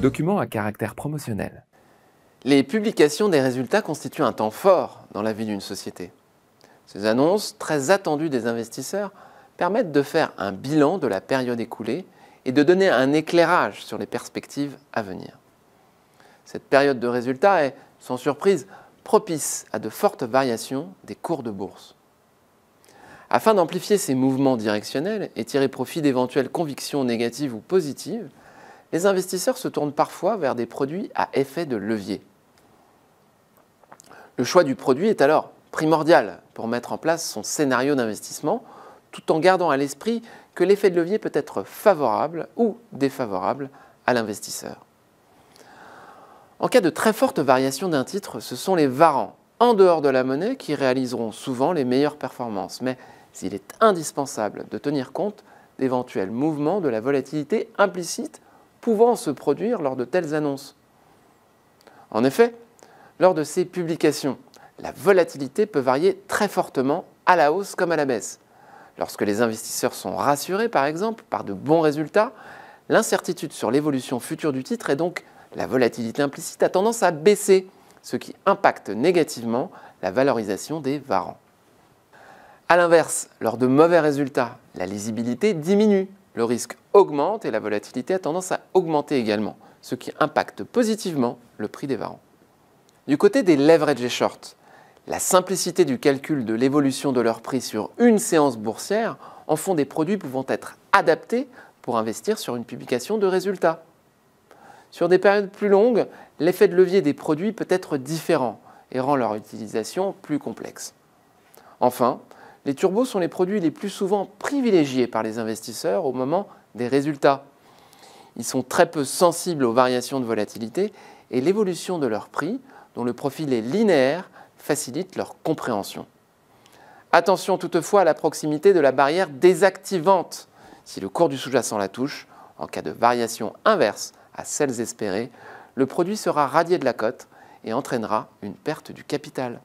Document à caractère promotionnel. Les publications des résultats constituent un temps fort dans la vie d'une société. Ces annonces, très attendues des investisseurs, permettent de faire un bilan de la période écoulée et de donner un éclairage sur les perspectives à venir. Cette période de résultats est, sans surprise, propice à de fortes variations des cours de bourse. Afin d'amplifier ces mouvements directionnels et tirer profit d'éventuelles convictions négatives ou positives, les investisseurs se tournent parfois vers des produits à effet de levier. Le choix du produit est alors primordial pour mettre en place son scénario d'investissement, tout en gardant à l'esprit que l'effet de levier peut être favorable ou défavorable à l'investisseur. En cas de très forte variation d'un titre, ce sont les varants, en dehors de la monnaie, qui réaliseront souvent les meilleures performances. Mais il est indispensable de tenir compte d'éventuels mouvements de la volatilité implicite pouvant se produire lors de telles annonces. En effet, lors de ces publications, la volatilité peut varier très fortement à la hausse comme à la baisse. Lorsque les investisseurs sont rassurés, par exemple, par de bons résultats, l'incertitude sur l'évolution future du titre et donc la volatilité implicite a tendance à baisser, ce qui impacte négativement la valorisation des varants. A l'inverse, lors de mauvais résultats, la lisibilité diminue, le risque augmente et la volatilité a tendance à augmenter également, ce qui impacte positivement le prix des varants. Du côté des leveraged shorts, la simplicité du calcul de l'évolution de leur prix sur une séance boursière en font des produits pouvant être adaptés pour investir sur une publication de résultats. Sur des périodes plus longues, l'effet de levier des produits peut être différent et rend leur utilisation plus complexe. Enfin, les turbos sont les produits les plus souvent privilégiés par les investisseurs au moment des résultats. Ils sont très peu sensibles aux variations de volatilité et l'évolution de leur prix, dont le profil est linéaire, facilite leur compréhension. Attention toutefois à la proximité de la barrière désactivante. Si le cours du sous-jacent la touche, en cas de variation inverse à celles espérées, le produit sera radié de la cote et entraînera une perte du capital.